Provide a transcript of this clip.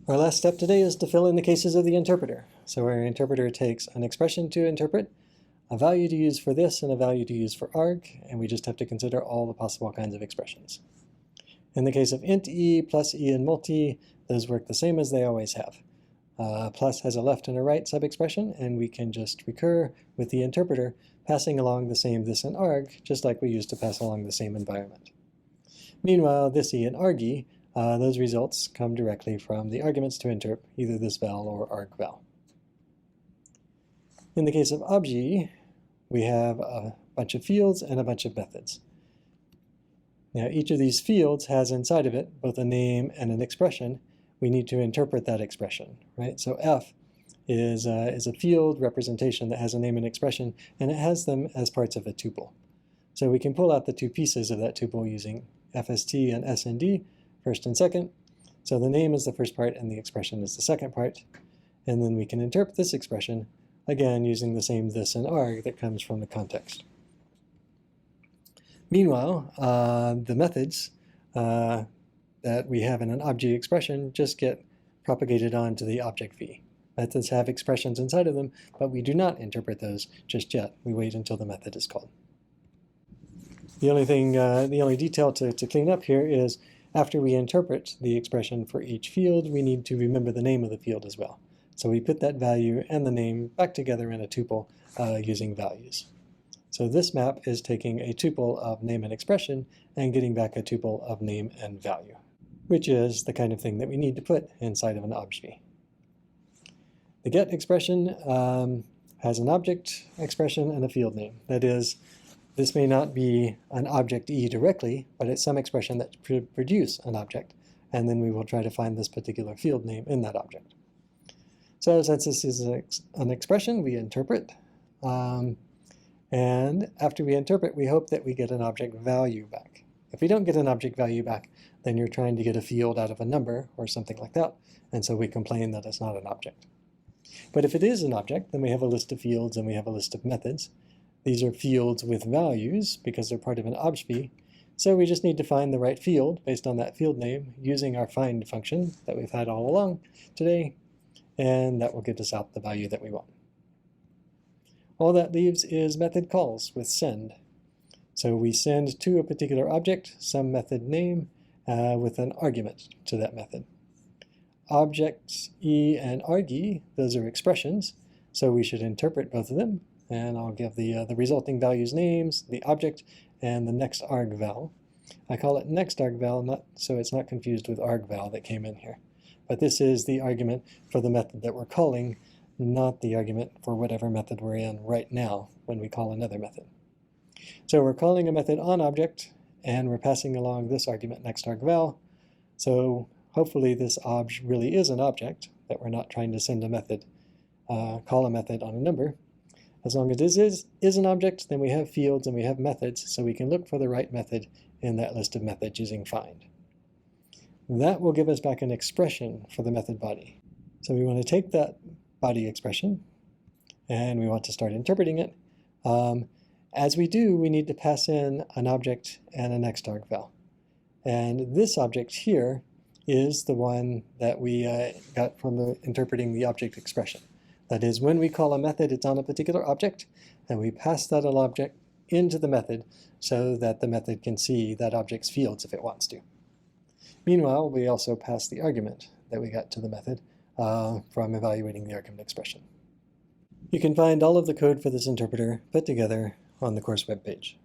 Our last step today is to fill in the cases of the interpreter. So our interpreter takes an expression to interpret, a value to use for this, and a value to use for arg, and we just have to consider all the possible kinds of expressions. In the case of int e, plus e, and multi, those work the same as they always have. Plus has a left and a right sub-expression, and we can just recur with the interpreter passing along the same this and arg, just like we used to pass along the same environment. Meanwhile, this e and argy, those results come directly from the arguments to interp, either this val or arg val. In the case of obj, we have a bunch of fields and a bunch of methods. Now, each of these fields has inside of it both a name and an expression. We need to interpret that expression, right? So f is a field representation that has a name and expression, and it has them as parts of a tuple. So we can pull out the two pieces of that tuple using fst and snd, first and second. So the name is the first part and the expression is the second part. And then we can interpret this expression, again using the same this and arg that comes from the context. Meanwhile, the methods that we have in an object expression just get propagated onto the object v. Methods have expressions inside of them, but we do not interpret those just yet. We wait until the method is called. The only detail to clean up here is after we interpret the expression for each field, we need to remember the name of the field as well. So we put that value and the name back together in a tuple using values. So this map is taking a tuple of name and expression and getting back a tuple of name and value, which is the kind of thing that we need to put inside of an obj. The get expression has an object expression and a field name. That is, this may not be an object e directly, but it's some expression that produce an object, and then we will try to find this particular field name in that object. So since this is an expression, we interpret, and after we interpret, we hope that we get an object value back. If we don't get an object value back, then you're trying to get a field out of a number or something like that, and so we complain that it's not an object. But if it is an object, then we have a list of fields and we have a list of methods. These are fields with values because they're part of an obj, so we just need to find the right field based on that field name using our find function that we've had all along today, and that will get us out the value that we want. All that leaves is method calls with send. So we send to a particular object some method name with an argument to that method. Objects e and argy, those are expressions, so we should interpret both of them, and I'll give the resulting values names, the object, and the next arg val. I call it next arg val so it's not confused with arg val that came in here. But this is the argument for the method that we're calling, not the argument for whatever method we're in right now when we call another method. So we're calling a method on object, and we're passing along this argument next arg val. So hopefully this obj really is an object, that we're not trying to send a method, call a method on a number. As long as this is an object, then we have fields and we have methods, so we can look for the right method in that list of methods using find. That will give us back an expression for the method body. So we want to take that body expression, and we want to start interpreting it. As we do, we need to pass in an object and a next arg val. And this object here is the one that we got from interpreting the object expression. That is, when we call a method, it's on a particular object, and we pass that object into the method so that the method can see that object's fields if it wants to. Meanwhile, we also pass the argument that we got to the method from evaluating the argument expression. You can find all of the code for this interpreter put together on the course webpage.